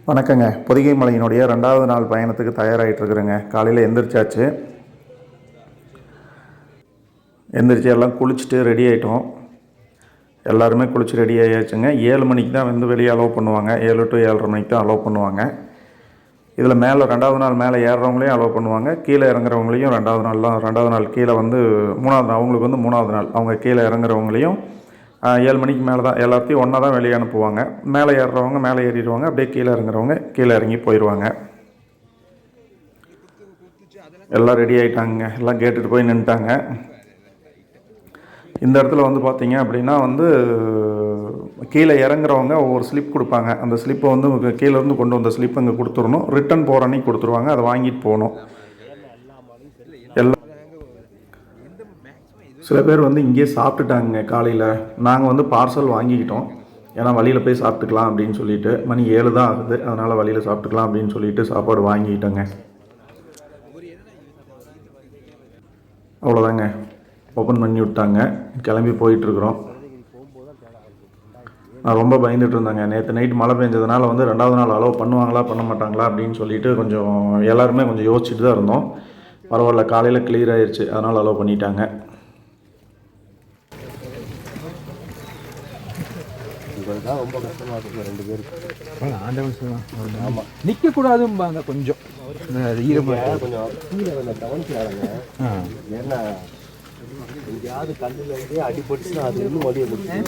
வணக்கங்க. பொதிகை மலையினுடைய 2வது நாள் பயணத்துக்கு தயாராகிட்டு இருக்கிறேங்க. காலையில் எந்திரிச்சாச்சு. எந்திரிச்சு எல்லாம் குளிச்சுட்டு ரெடி ஆகிட்டோம். எல்லாருமே குளிச்சு ரெடி ஆகியாச்சுங்க. 7 மணிக்கு தான் வந்து வெளியே அலோவ் பண்ணுவாங்க. 7 to 7:30 மணிக்கு தான் அலோவ் பண்ணுவாங்க. இதில் மேலே 2வது நாள் மேலே ஏறுறவங்களையும் அலோவ் பண்ணுவாங்க. கீழே இறங்குறவங்களையும் 2வது நாள் கீழே வந்து 3வது அவங்களுக்கு வந்து 3வது நாள் அவங்க கீழே இறங்குறவங்களையும் 7 மணிக்கு மேலே தான் எல்லாத்தையும் ஒன்றா தான் வெளியே அனுப்புவாங்க. மேலே ஏறுறவங்க மேலே ஏறிடுவாங்க. அப்படியே கீழே இறங்குறவங்க கீழே இறங்கி போயிடுவாங்க. எல்லாம் ரெடி ஆகிட்டாங்க. எல்லாம் கேட்டுட்டு போய் நின்றுட்டாங்க. இந்த இடத்துல வந்து பார்த்திங்க அப்படின்னா வந்து கீழே இறங்குறவங்க ஒவ்வொரு ஸ்லிப் கொடுப்பாங்க. அந்த ஸ்லிப்பை வந்து கீழேருந்து கொண்டு வந்த ஸ்லிப் அங்கே கொடுத்துடணும். ரிட்டன் போகிற அன்னைக்கு கொடுத்துருவாங்க. அதை வாங்கிட்டு போகணும். எல்லாம் சில பேர் வந்து இங்கேயே சாப்பிட்டுட்டாங்க. காலையில் நாங்கள் வந்து பார்சல் வாங்கிக்கிட்டோம். ஏன்னா வழியில் போய் சாப்பிட்டுக்கலாம் அப்படின்னு சொல்லிட்டு, மணி 7 தான் ஆகுது. அதனால் வழியில் சாப்பிட்டுக்கலாம் அப்படின்னு சொல்லிட்டு சாப்பாடு வாங்கிக்கிட்டோங்க. அவ்வளோதாங்க, ஓப்பன் பண்ணி விட்டாங்க. கிளம்பி போயிட்டுருக்குறோம். நான் ரொம்ப பயந்துட்டு இருந்தேங்க. நேற்று நைட் மழை பெஞ்சதுனால வந்து 2வது நாள் அலோவ் பண்ணுவாங்களா பண்ண மாட்டாங்களா அப்படின்னு சொல்லிட்டு கொஞ்சம் எல்லாருமே கொஞ்சம் யோசிச்சுட்டு தான் இருந்தோம். பரவாயில்ல, காலையில் கிளியர் ஆயிடுச்சு. அதனால் அலோவ் பண்ணிட்டாங்க. தான் ரொம்ப கஷ்டமாக இருக்கும் 2 பேருக்கு. ஆமாம், நிற்கக்கூடாதும்பாங்க. கொஞ்சம் ஈரமாக கொஞ்சம் கீழே கொஞ்சம் கவனிக்கிறாங்க. ஏன்னா எங்கேயாவது கல்லில் இருந்தே அடிபட்டுச்சுன்னா அது இன்னும் வழியை முடியும்.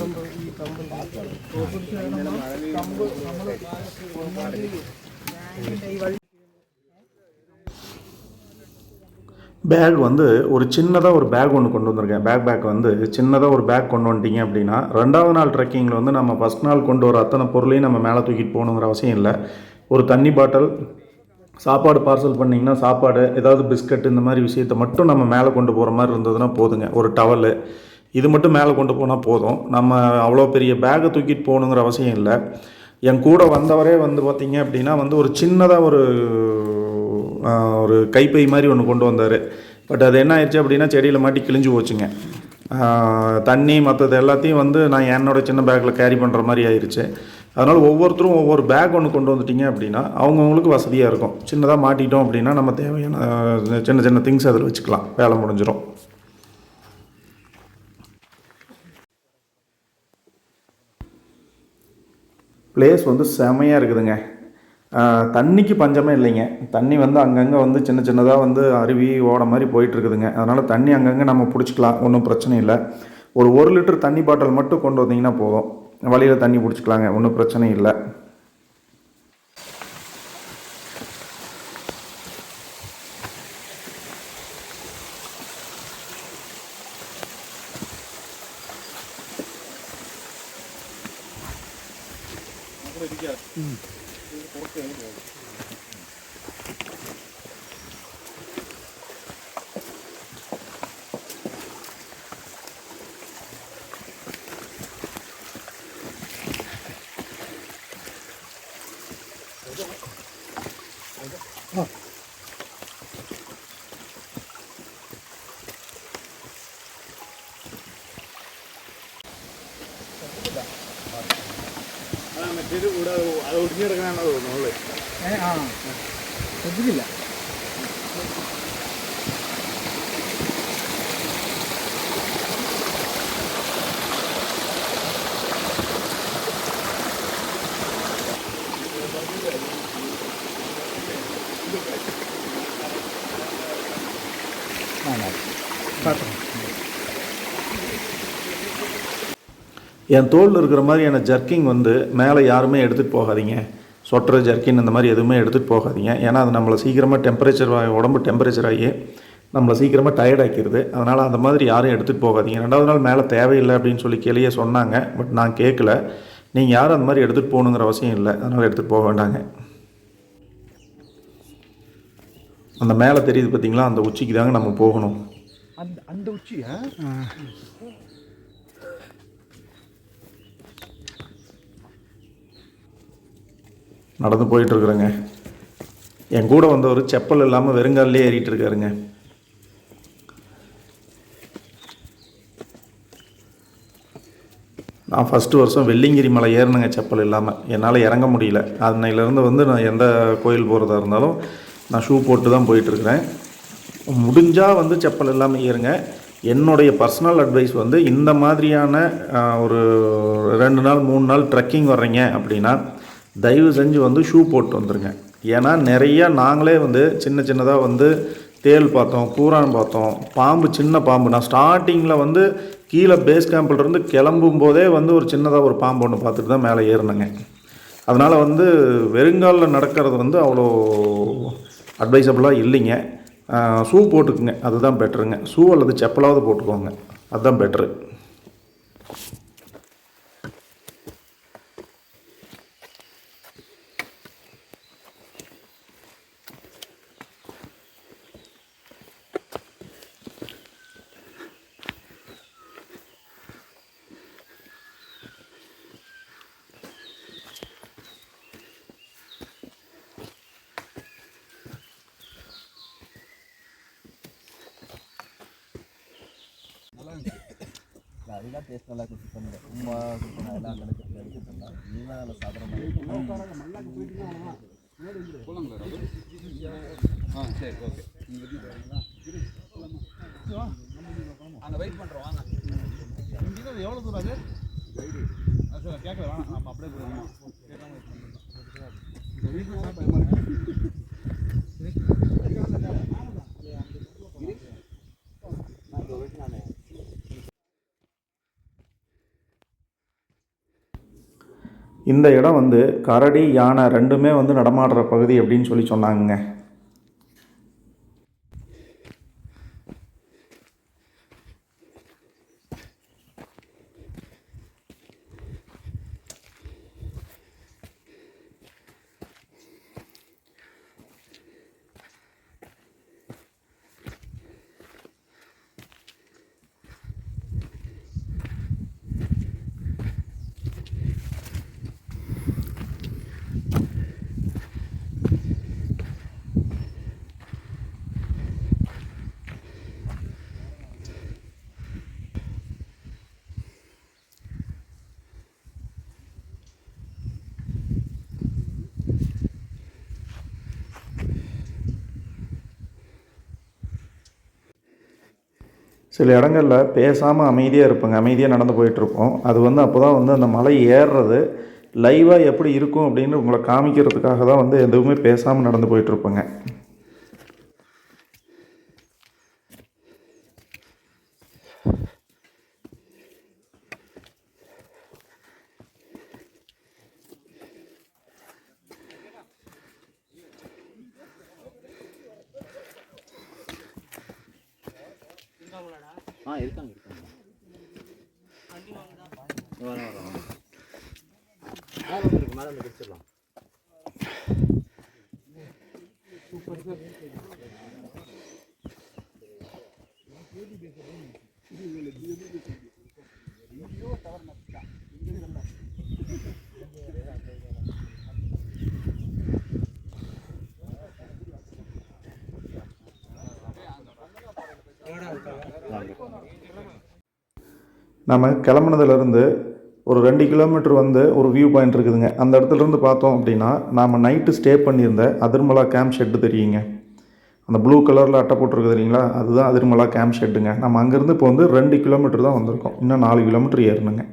பேக் வந்து ஒரு சின்னதாக ஒரு பேக் ஒன்று கொண்டு வந்திருக்கேன். பேக் வந்து சின்னதாக ஒரு பேக் கொண்டு வந்துட்டீங்க அப்படின்னா 2வது நாள் ட்ரெக்கிங்கில் வந்து நம்ம ஃபஸ்ட் நாள் கொண்டு வர அத்தனை பொருளையும் நம்ம மேலே தூக்கிட்டு போகணுங்கிற அவசியம் இல்லை. ஒரு தண்ணி பாட்டில், சாப்பாடு பார்சல் பண்ணிங்கன்னா சாப்பாடு, ஏதாவது பிஸ்கட், இந்த மாதிரி விஷயத்தை மட்டும் நம்ம மேலே கொண்டு போகிற மாதிரி இருந்ததுன்னா போதுங்க. ஒரு டவலு, இது மட்டும் மேலே கொண்டு போனால் போதும். நம்ம அவ்வளோ பெரிய பேக்கை தூக்கிட்டு போகணுங்கிற அவசியம் இல்லை. என் கூட வந்தவரே வந்து பார்த்திங்க அப்படின்னா வந்து ஒரு சின்னதாக ஒரு கைப்பை மாதிரி ஒன்று கொண்டு வந்தார். பட் அது என்ன ஆயிடுச்சு அப்படின்னா செடியில் மாட்டி கிழிஞ்சு போச்சுங்க. தண்ணி மற்றது எல்லாத்தையும் வந்து நான் என்னோடய சின்ன பேக்கில் கேரி பண்ணுற மாதிரி ஆயிடுச்சு. அதனால் ஒவ்வொருத்தரும் ஒவ்வொரு பேக் ஒன்று கொண்டு வந்துட்டிங்க அப்படின்னா அவங்கவுங்களுக்கு வசதியாக இருக்கும். சின்னதாக மாட்டிட்டோம் அப்படின்னா நம்ம தேவையான சின்ன சின்ன திங்ஸ் அதில் வச்சுக்கலாம். வேலை முடிஞ்சிடும். பிளேஸ் வந்து செமையாக இருக்குதுங்க. தண்ணிக்கு பஞ்சமே இல்லைங்க. தண்ணி வந்து அங்கங்கே வந்து சின்ன சின்னதாக வந்து அருவி ஓட மாதிரி போயிட்டுருக்குதுங்க. அதனால் தண்ணி அங்கங்கே நம்ம பிடிச்சிக்கலாம், ஒன்றும் பிரச்சனை இல்லை. ஒரு 1 லிட்டர் தண்ணி பாட்டில் மட்டும் கொண்டு வந்தீங்கன்னா போதும், வழியில் தண்ணி பிடிச்சிக்கலாங்க, ஒன்றும் பிரச்சனை இல்லை. അത് ഒടിഞ്ഞെടുക്കാനാണോ തോന്നുന്നത്? ശ്രദ്ധിക്കില്ല. என் தோளில் இருக்கிற மாதிரியான ஜர்க்கிங் வந்து மேலே யாருமே எடுத்துகிட்டு போகாதீங்க. சொட்டரு, ஜர்க்கின் இந்த மாதிரி எதுவுமே எடுத்துகிட்டு போகாதீங்க. ஏன்னா அது நம்மளை சீக்கிரமாக உடம்பு டெம்பரேச்சர் ஆகி நம்மளை சீக்கிரமாக டயர்ட் ஆக்கிடுது. அதனால் அந்த மாதிரி யாரும் எடுத்துகிட்டு போகாதீங்க. 2வது நாள் மேலே தேவையில்லை அப்படின்னு சொல்லி கேளியே சொன்னாங்க. பட் நான் கேட்கல. நீங்கள் யாரும் அந்த மாதிரி எடுத்துகிட்டு போகணுங்கிற அவசியம் இல்லை. அதனால் எடுத்துகிட்டு போக வேண்டாங்க. அந்த மேலே தெரியுது பார்த்தீங்களா, அந்த உச்சிக்கு தாங்க நம்ம போகணும். அந்த உச்சியா? நடந்து போயிட்டுருக்குறேங்க. என் கூட வந்தவர் செப்பல் இல்லாமல் வெறுங்காலிலே ஏறிட்டு இருக்காருங்க. நான் ஃபஸ்ட்டு வருஷம் வெள்ளிங்கிரி மலை ஏறினேங்க செப்பல் இல்லாமல். என்னால் இறங்க முடியல. அன்னையிலேருந்து வந்து நான் எந்த கோயில் போகிறதா இருந்தாலும் நான் ஷூ போட்டு தான் போயிட்டுருக்கிறேன். முடிஞ்சால் வந்து செப்பல் இல்லாமல் ஏறுங்க. என்னுடைய பர்சனல் அட்வைஸ் வந்து இந்த மாதிரியான ஒரு 2 நாள் 3 நாள் ட்ரெக்கிங் வர்றீங்க அப்படின்னா தயவு செஞ்சு வந்து ஷூ போட்டு வந்துடுங்க. ஏன்னா நிறையா நாங்களே வந்து சின்ன சின்னதாக வந்து தேள் பார்த்தோம், பூரான் பார்த்தோம், பாம்பு, சின்ன பாம்பு. நான் ஸ்டார்டிங்கில் வந்து கீழே பேஸ் கேம்பிலிருந்து கிளம்பும் போதே வந்து ஒரு சின்னதாக ஒரு பாம்பு ஒன்று பார்த்துட்டு தான் மேலே ஏறினேங்க. அதனால் வந்து வெறுங்காலில் நடக்கிறது வந்து அவ்வளோ அட்வைசபிளாக இல்லைங்க. ஷூ போட்டுக்குங்க, அதுதான் பெட்டருங்க. ஷூ அல்லது செப்பலாவது போட்டுக்கோங்க, அதுதான் பெட்ரு. அதுதான் டேஸ்ட் நல்லா குக் பண்ணல. சும்மா எல்லாம் எடுத்துட்டா நீதான் அதில் சாப்பிட்ற சரி, ஓகே. அங்கே வெயிட் பண்ணுறோம், வாங்க. இங்கே எவ்வளோ தூரம் அது கேட்கல, வேணாம், நம்ம அப்படியே போயிடலாம். வீட்டில் சாப்பிட்டு இந்த இடம் வந்து கரடி, யானை ரெண்டுமே வந்து நடமாடுற பகுதி அப்படின்னு சொல்லி சொன்னாங்க. சில இடங்களில் பேசாமல் அமைதியாக இருப்பேங்க, அமைதியாக நடந்து போயிட்டுருப்போம். அது வந்து அப்போ தான் வந்து அந்த மலை ஏறுறது லைவாக எப்படி இருக்கும் அப்படின்னு உங்களை காமிக்கிறதுக்காக தான் வந்து எதுவுமே பேசாமல் நடந்து போயிட்டுருப்பேங்க. இருக்காங்க மேலே வந்து பிடிச்சிடலாம். நம்ம கிளம்புனதுலேருந்து ஒரு 2 கிலோமீட்டர் வந்து ஒரு வியூ பாயிண்ட் இருக்குதுங்க. அந்த இடத்துலேருந்து பார்த்தோம் அப்படின்னா நாம் நைட்டு ஸ்டே பண்ணியிருந்த அதிர்மலா கேம்ப் ஷெட்டு தெரியுங்க. அந்த ப்ளூ கலரில் அட்டை போட்டிருக்கு தெரியுங்களா, அதுதான் அதிர்மலா கேம்ப் ஷெட்டுங்க. நம்ம அங்கேருந்து இப்போ வந்து 2 கிலோமீட்டர் தான் வந்திருக்கோம். இன்னும் 4 கிலோமீட்டர் ஏறணுங்க.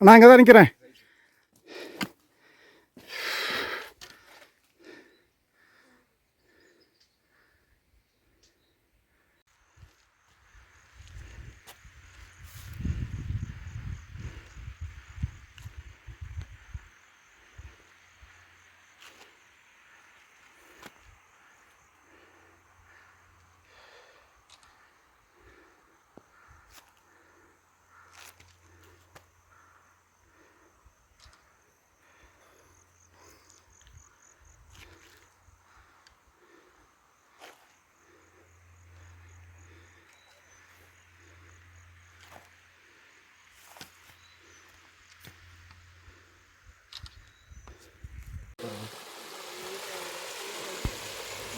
நான் இங்கே தான் நிற்கிறேன்.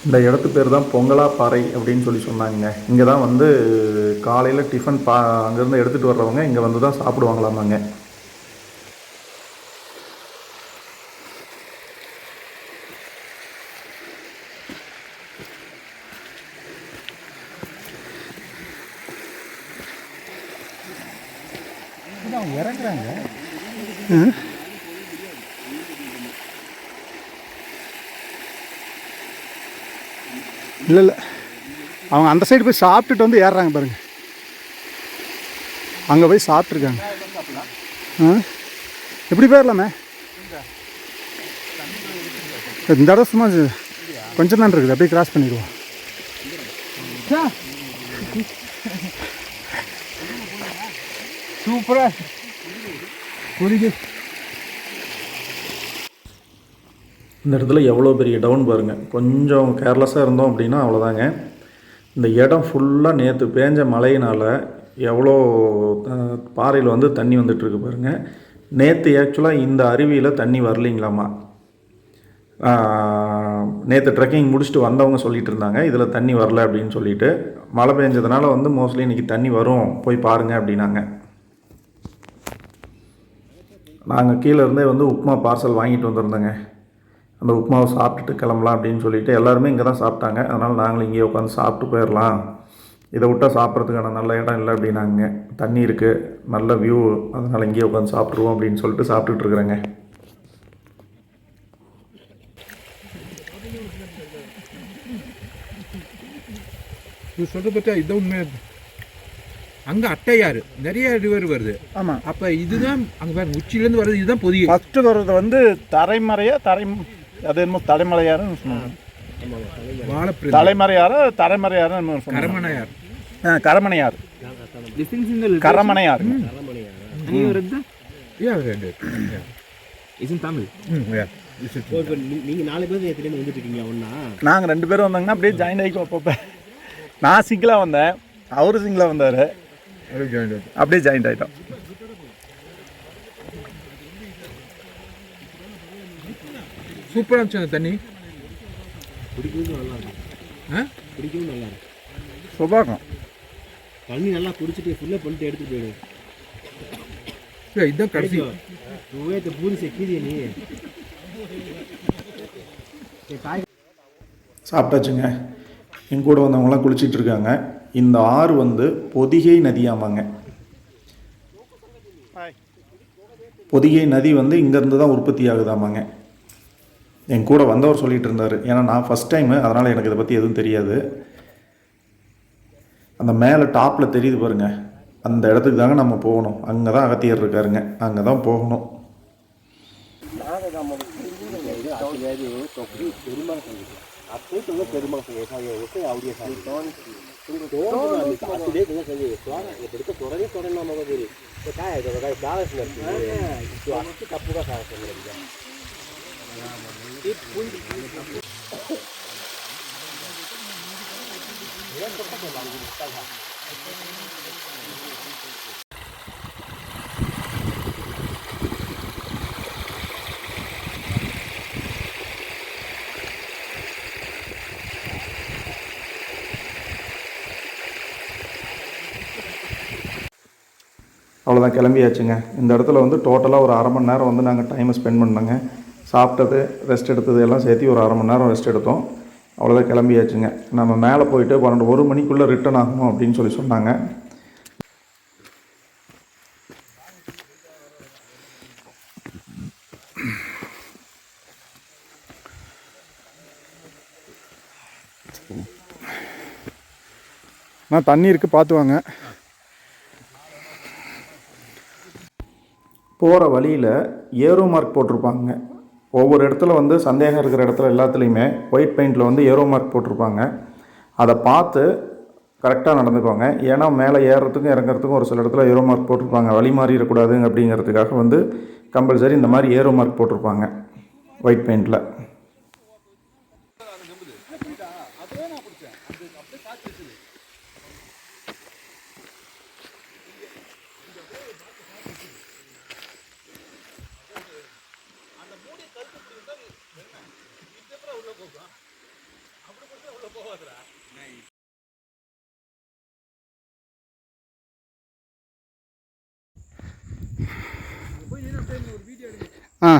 இந்த இடத்து பேர் தான் பொங்கலாப்பாறை அப்படின்னு சொல்லி சொன்னாங்க. இங்கே தான் வந்து காலையில் டிஃபன் அங்கேருந்து எடுத்துகிட்டு வர்றவங்க இங்கே வந்து தான் சாப்பிடுவாங்களாமாங்க. இறங்குறாங்க. இல்லை இல்லை, அவங்க அந்த சைடு போய் சாப்பிட்டுட்டு வந்து ஏறுறாங்க பாருங்க. அங்கே போய் சாப்பிட்ருக்காங்க. எப்படி போயிடலாமே? இந்த இடம் சும்மா கொஞ்சம் தான் இருக்குது, அப்படியே கிராஸ் பண்ணிடுவோம். சூப்பரா புரியுது. இந்த இடத்துல எவ்வளோ பெரிய டவுன் பாருங்கள். கொஞ்சம் கேர்லெஸ்ஸாக இருந்தோம் அப்படின்னா அவ்வளோதாங்க. இந்த இடம் ஃபுல்லாக நேற்று பேஞ்ச மழையினால் எவ்வளோ பாறையில் வந்து தண்ணி வந்துட்டுருக்கு பாருங்கள். நேற்று ஆக்சுவலாக இந்த அருவியில் தண்ணி வரலிங்களாமா. நேற்று ட்ரெக்கிங் முடிச்சுட்டு வந்தவங்க சொல்லிகிட்டு இருந்தாங்க இதில் தண்ணி வரல அப்படின்னு சொல்லிட்டு. மழை பெஞ்சதுனால வந்து மோஸ்ட்லி இன்றைக்கி தண்ணி வரும், போய் பாருங்கள் அப்படின்னாங்க. நாங்கள் கீழே இருந்தே வந்து உப்புமா பார்சல் வாங்கிட்டு வந்திருந்தோங்க. அந்த உப்புமாவை சாப்பிட்டுட்டு கிளம்பலாம் அப்படின்னு சொல்லிட்டு எல்லாருமே இங்கே தான் சாப்பிட்டாங்க. அதனால் நாங்களும் இங்கேயே உட்காந்து சாப்பிட்டு போயிடலாம், இதை விட்டால் சாப்பிட்றதுக்கான நல்ல இடம் இல்லை அப்படின்னாங்க. தண்ணி இருக்குது, நல்ல வியூ, அதனால் இங்கேயே உட்காந்து சாப்பிட்ருவோம் அப்படின்னு சொல்லிட்டு சாப்பிட்டுட்டு இருக்கிறேங்க. இது சொல்கிறத பார்த்தா இதை உண்மை. அங்கே அட்டையாறு நிறைய ரிவர் வருது. ஆமாம், அப்போ இதுதான் அங்கே பாருங்க உச்சியிலேருந்து வருது. இதுதான் பொதிகை. ஃபஸ்ட்டு வர்றது வந்து அது என்னமோ தலைமலையாருன்னு சொன்னாங்க. தலைமறையாறு தலைமறையாருன்னு கரமனையார். கரமனையாறு கரமனையாறு. நீங்கள் 4 பேர் எத்தனை வந்துட்டு இருக்கீங்க? ஒன்றா நாங்கள் 2 பேரும் வந்தாங்கன்னா அப்படியே ஜாயின் ஆகிக்குவோம். அப்பப்போ நான் சிங்கிளாக வந்தேன், அவரு சிங்கிளாக வந்தார், அப்படியே ஜாயின்ட் ஆகிட்டோம். சூப்பராக இருந்துச்சு அந்த தண்ணி. குடிக்கவும் நல்லா இருக்கும். குடிக்கவும் நல்லா இருக்கும். சுபாகம் தண்ணி நல்லா குடிச்சிட்டு ஃபுல்லாக பண்ணிட்டு எடுத்துகிட்டு போயிடு. இதுதான் கடைசி. பூரி செக்கிறிய நீ சாப்பிட்டாச்சுங்க. என் கூட வந்தவங்களாம் குளிச்சிட்டு இருக்காங்க. இந்த ஆறு வந்து பொதிகை நதியாமாங்க. பொதிகை நதி வந்து இங்கேருந்து தான் உற்பத்தி ஆகுதாமாங்க. என் கூட வந்தவர் சொல்லிகிட்டு இருந்தார். ஏன்னா நான் ஃபஸ்ட் டைமு, அதனால் எனக்கு இதை பற்றி எதுவும் தெரியாது. அந்த மேலே டாப்பில் தெரியுது பாருங்கள், அந்த இடத்துக்கு தாங்க நம்ம போகணும். அங்கே தான் அகத்தியர் இருக்காருங்க, அங்கே தான் போகணும். அவ்வளோதான், கிளம்பியாச்சுங்க. இந்த இடத்துல வந்து டோட்டலாக ஒரு 1/2 மணி நேரம் வந்து நாங்கள் டைமை ஸ்பெண்ட் பண்ணோங்க. சாப்பிட்டது, ரெஸ்ட் எடுத்தது எல்லாம் சேர்த்து ஒரு 1/2 மணி நேரம் ரெஸ்ட் எடுத்தோம். அவ்வளோதான், கிளம்பியாச்சுங்க. நம்ம மேலே போயிட்டு 1 மணிக்குள்ளே ரிட்டர்ன் ஆகணும் அப்படின்னு சொல்லி சொன்னாங்க. நான் தண்ணி இருக்குது, பார்த்து வாங்க. போகிற வழியில் ஏரோ மார்க் போட்டிருப்பாங்க. ஒவ்வொரு இடத்துல வந்து சந்தேகம் இருக்கிற இடத்துல எல்லாத்துலேயுமே ஒயிட் பெயிண்டில் வந்து ஏரோ மார்க் போட்டிருப்பாங்க. அதை பார்த்து கரெக்டாக நடந்துக்குவாங்க. ஏன்னா மேலே ஏறுறதுக்கும் இறங்குறதுக்கும் ஒரு சில இடத்துல ஏரோ மார்க் போட்டிருப்பாங்க. வழி மாறிடக்கூடாது அப்படிங்கிறதுக்காக வந்து கம்பல்சரி இந்த மாதிரி ஏரோ மார்க் போட்டிருப்பாங்க ஒயிட் பெயிண்டில். ஆ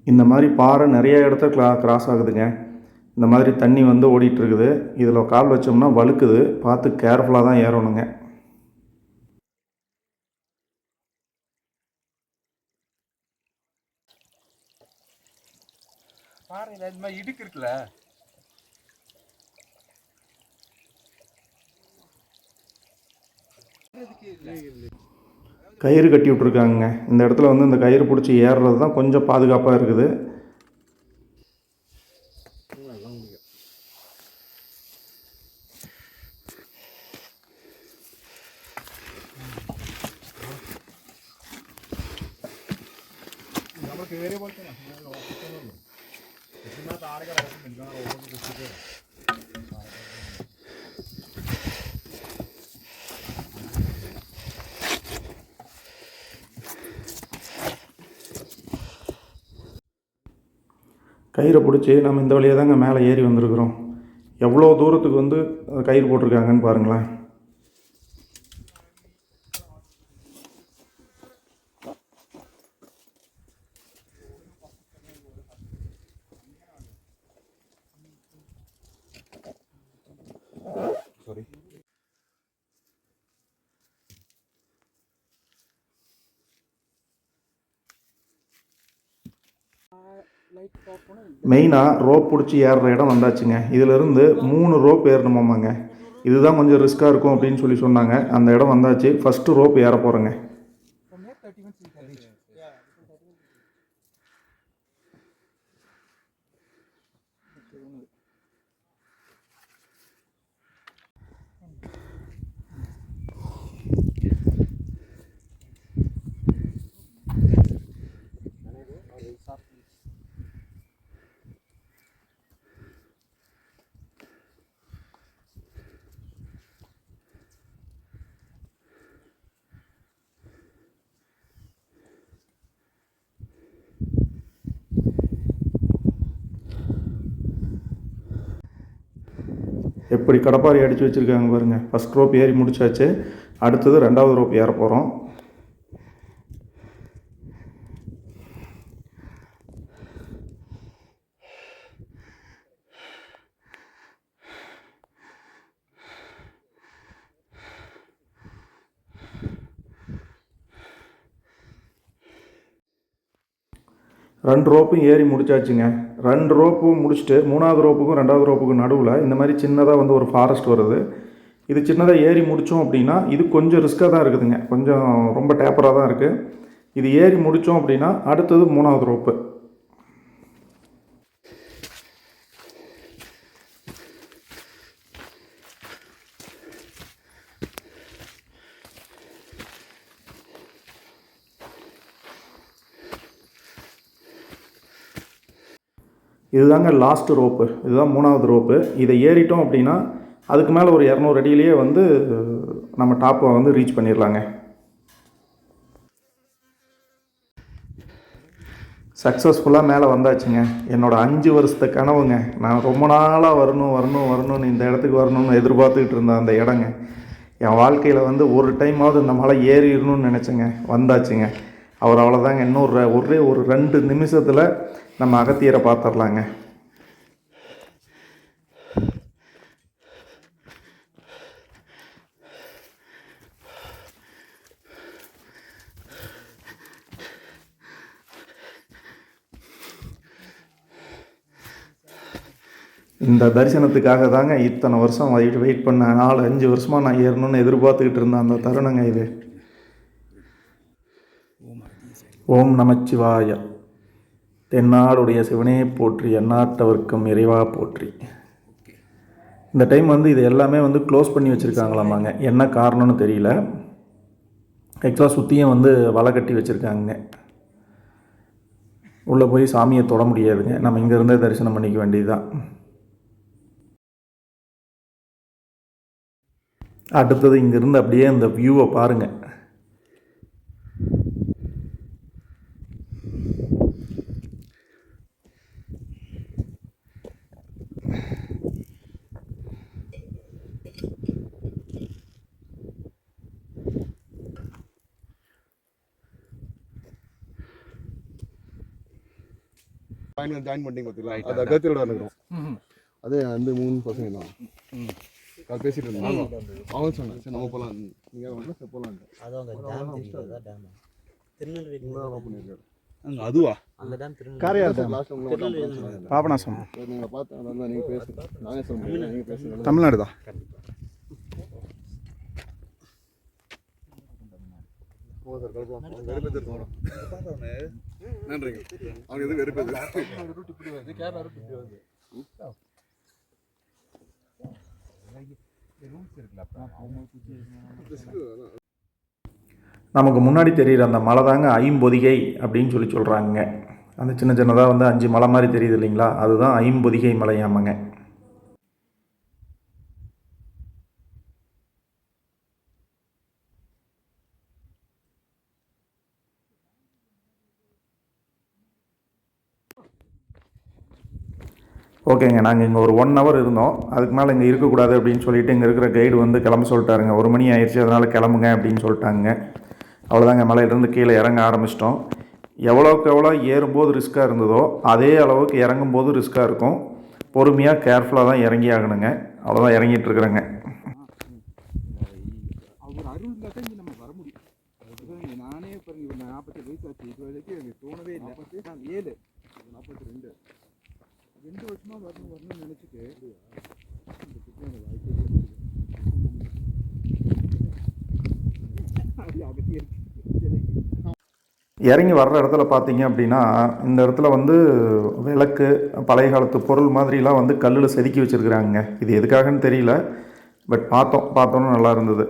இந்த மாதிரி பாறை நிறைய இடத்துல கிராஸ் ஆகுதுங்க. இந்த மாதிரி தண்ணி வந்து ஓடிட்டுருக்குது. இதில் கால் வச்சோம்னா வழுக்குது. பார்த்து கேர்ஃபுல்லாக தான் ஏறணுங்க. பாருங்க இந்த மாதிரி இடுக்கு இருக்குல்ல, கயிறு கட்டி விட்ருக்காங்க. இந்த இடத்துல வந்து இந்த கயிறு பிடிச்சி ஏறுறது தான் கொஞ்சம் பாதுகாப்பாக இருக்குது. கயிறை பிடிச்சி நம்ம இந்த வழியாக தாங்க மேலே ஏறி வந்திருக்கிறோம். எவ்வளோ தூரத்துக்கு வந்து கயிறு போட்டிருக்காங்கன்னு பாருங்களேன். மெயினாக ரோப் பிடிச்சி ஏறுற இடம் வந்தாச்சுங்க. இதிலிருந்து 3 ரோப் ஏறணுமாமாங்க. இதுதான் கொஞ்சம் ரிஸ்க்காக இருக்கும் அப்படின்னு சொல்லி சொன்னாங்க. அந்த இடம் வந்தாச்சு. ஃபஸ்ட்டு ரோப் ஏற போகிறேங்க. எப்படி கடப்பாரி அடித்து வச்சுருக்காங்க பாருங்கள். ஃபஸ்ட் ரோப் ஏறி முடிச்சாச்சு. அடுத்தது 2வது ரோப் ஏற போகிறோம். ரெண்டு ரோப்பும் ஏறி முடிச்சாச்சுங்க. 2 ரோப்பும் முடிச்சுட்டு 3வது ரோப்புக்கும் 2வது ரோப்புக்கும் நடுவில் இந்த மாதிரி சின்னதாக வந்து ஒரு ஃபாரஸ்ட் வருது. இது சின்னதாக ஏறி முடித்தோம் அப்படின்னா இது கொஞ்சம் ரிஸ்க்காக தான் இருக்குதுங்க. கொஞ்சம் ரொம்ப டேப்பராக தான் இருக்குது. இது ஏறி முடித்தோம் அப்படின்னா அடுத்தது 3வது ரோப்பு. இதுதாங்க லாஸ்ட்டு ரோப்பு. இதுதான் 3வது ரோப்பு. இதை ஏறிட்டோம் அப்படின்னா அதுக்கு மேலே ஒரு 200 அடியிலேயே வந்து நம்ம டாப்பை வந்து ரீச் பண்ணிடலாங்க. சக்ஸஸ்ஃபுல்லாக மேலே வந்தாச்சுங்க. என்னோடய 5 வருஷத்து கனவுங்க. நான் ரொம்ப நாளாக வரணும்னு இந்த இடத்துக்கு வரணும்னு எதிர்பார்த்துக்கிட்டு இருந்தேன். அந்த இடங்க என் வாழ்க்கையில் வந்து ஒரு டைமாவது இந்த மலை ஏறிடணும்னு நினச்சேங்க. வந்தாச்சுங்க. அவர் அவ்வளோதாங்க. இன்னும் ஒரே ஒரு 2 நிமிஷத்தில் நம்ம அகத்தியரை பார்த்துடலாங்க. இந்த தரிசனத்துக்காக தாங்க இத்தனை வருஷம் வெயிட் பண்ண 4-5 வருஷமாக நான் ஏறணும்னு எதிர்பார்த்துக்கிட்டு இருந்தேன் அந்த தருணங்க இது. ஓம் நமச்சிவாய. தென்னாடுடைய சிவனே போற்றி, எந்நாட்டவர்க்கும் இறைவா போற்றி. இந்த டைம் வந்து இது எல்லாமே வந்து க்ளோஸ் பண்ணி வச்சுருக்காங்களாமாங்க. என்ன காரணம்னு தெரியல. ஆக்சுவலாக சுற்றியும் வந்து வலை கட்டி வச்சுருக்காங்க. உள்ளே போய் சாமியை தொட முடியாதுங்க. நம்ம இங்கேருந்தே தரிசனம் பண்ணிக்க வேண்டியது தான். அடுத்தது இங்கேருந்து அப்படியே அந்த வியூவை பாருங்கள். ஜாயின் பண்ணிட்டீங்க பார்த்தீங்களா, அது அகத்தியோட இருக்கிறோம். அதே அந்த 3 பசங்க தான் கால் பேசிட்டு இருந்தாங்க. அவன் சொன்னேன் சரி நம்ம போகலாம், நீங்கள் வந்து சரி போகலாம். அதுவா காரையார் டேம், பாபநாசம், நீங்கள் பார்த்து அதான் நீங்கள் பேசுங்க, நானே சொல்ல முடியாது, நீங்கள் பேசுங்க. தமிழ்நாடு தான். நன்றிங்க. அவங்க எதுவும் வெறுப்பது நமக்கு முன்னாடி தெரிகிற அந்த மலை தாங்க ஐம்பொதிகை அப்படின்னு சொல்கிறாங்க. அந்த சின்ன சின்னதாக வந்து 5 மலை மாதிரி தெரியுது இல்லைங்களா, அதுதான் ஐம்பொதிகை மலையாமங்க. ஓகேங்க, நாங்கள் இங்கே ஒரு 1 hour இருந்தோம். அதுக்கு மேலே இங்கே இருக்கக்கூடாது அப்படின்னு சொல்லிட்டு இங்கே இருக்கிற கைடு வந்து கிளம்ப சொல்லிட்டாருங்க. 1 மணி ஆயிடுச்சு, அதனால் கிளம்புங்க அப்படின்னு சொல்லிட்டாங்க. அவ்வளோதாங்க, மலையிலேருந்து கீழே இறங்க ஆரம்பிச்சிட்டோம். எவ்வளோக்கு எவ்வளோ ஏறும்போது ரிஸ்க்காக இருந்ததோ அதே அளவுக்கு இறங்கும்போது ரிஸ்க்காக இருக்கும். பொறுமையாக கேர்ஃபுல்லாக தான் இறங்கி ஆகணுங்க. அவ்வளோதான், இறங்கிட்டு இருக்கிறேங்க. அவர் அருள் இருந்தால் தான் இங்கே நம்ம வர முடியும். அதுதான் நானே பாருங்க, 47 வயசு ஆச்சு, இது வரைக்கும் எனக்கு தோணவே இல்லை. 7 42 2 வருஷமா வரணும்னு நினச்சிட்டு இறங்கி வர்ற இடத்துல பார்த்தீங்க அப்படின்னா, இந்த இடத்துல வந்து விளக்கு, பழைய காலத்து பொருள் மாதிரிலாம் வந்து கல்லில் செதுக்கி வச்சுருக்குறாங்க. இது எதுக்காகன்னு தெரியல, பட் பார்த்தோன்னு நல்லா இருந்தது.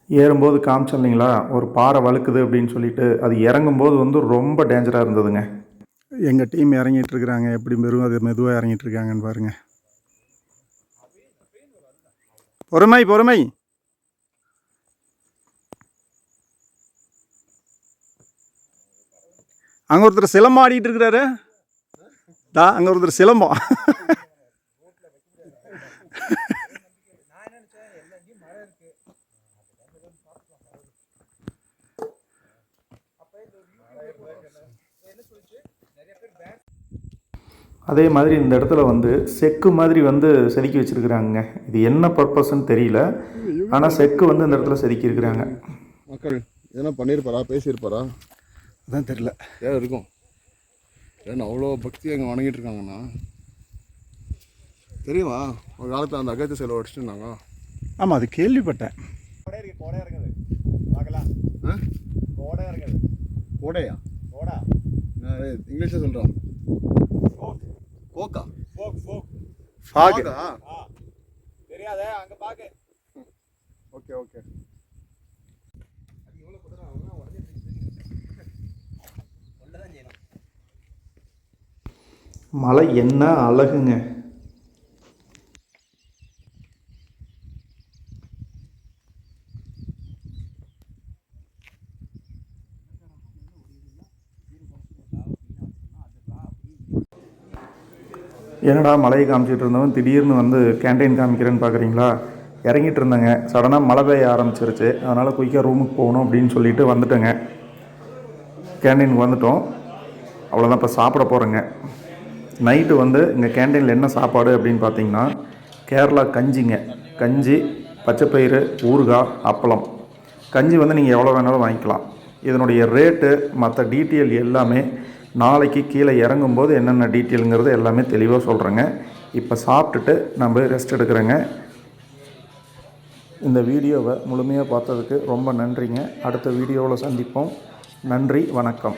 ஏறும்போது காமிச்சோம் இல்லைங்களா, ஒரு பாறை வழுக்குது அப்படின்னு சொல்லிட்டு, அது இறங்கும்போது வந்து ரொம்ப டேஞ்சராக இருந்ததுங்க. எங்கள் டீம் இறங்கிட்டு இருக்கிறாங்க. எப்படி மெதுவாக இறங்கிட்டு இருக்காங்கன்னு பாருங்க. பொறுமை பொறுமை. அங்கே ஒருத்தர் சிலம்பம் ஆடிட்டு இருக்கிறாரு. அங்கே ஒருத்தர் சிலம்பம். அதே மாதிரி இந்த இடத்துல வந்து செக்கு மாதிரி வந்து செதுக்கி வச்சுருக்குறாங்க. இது என்ன பர்பஸ்ன்னு தெரியல, ஆனால் செக்கு வந்து இந்த இடத்துல செதுக்கி இருக்கிறாங்க. மக்கள் எதனா பண்ணியிருப்பாரா, பேசியிருப்பாரா, அதான் தெரியல. ஏன் இருக்கும். ஏன்னா அவ்வளோ பக்தி அங்கே வணங்கிட்டு இருக்காங்கண்ணா. தெரியுமா ஒரு காலத்தில் அந்த அகத்திய சிலை உடச்சிட்டு இருந்தாங்க. ஆமாம், அது கேள்விப்பட்டேன். கோடையா? இங்கிலீஷில் சொல்கிறான். போக்கா? ஃபாக். தெரியாத அங்கே பாக்கு. Okay okay. மலை என்ன அழகுங்க. என்னடா மலையை காமிச்சிட்டு இருந்தவன் திடீர்னு வந்து கேண்டீன் காமிக்கிறேன்னு பார்க்குறீங்களா? இறங்கிட்டு இருந்தேங்க, சடனாக மழை பெய்ய ஆரம்பிச்சிருச்சு. அதனால் குயிக்காக ரூமுக்கு போகணும் அப்படின்னு சொல்லிட்டு வந்துட்டேங்க. கேண்டீனுக்கு வந்துட்டோம். அவ்வளோதான், இப்போ சாப்பிட போகிறேங்க. நைட்டு வந்து இங்கே கேண்டீனில் என்ன சாப்பாடு அப்படின்னு பார்த்தீங்கன்னா கேரளா கஞ்சிங்க. கஞ்சி, பச்சைப்பயிறு, ஊறுகாய், அப்பளம். கஞ்சி வந்து நீங்கள் எவ்வளோ வேணாலும் வாங்கிக்கலாம். இதனுடைய ரேட்டு மற்ற டீட்டெயில் எல்லாமே நாளைக்கு கீழே இறங்கும்போது என்னென்ன டீட்டெயிலுங்கிறது எல்லாமே தெளிவாக சொல்கிறேங்க. இப்போ சாப்பிட்டுட்டு நம்ம ரெஸ்ட் எடுக்கிறேங்க. இந்த வீடியோவை முழுமையாக பார்த்ததுக்கு ரொம்ப நன்றிங்க. அடுத்த வீடியோவில் சந்திப்போம். நன்றி, வணக்கம்.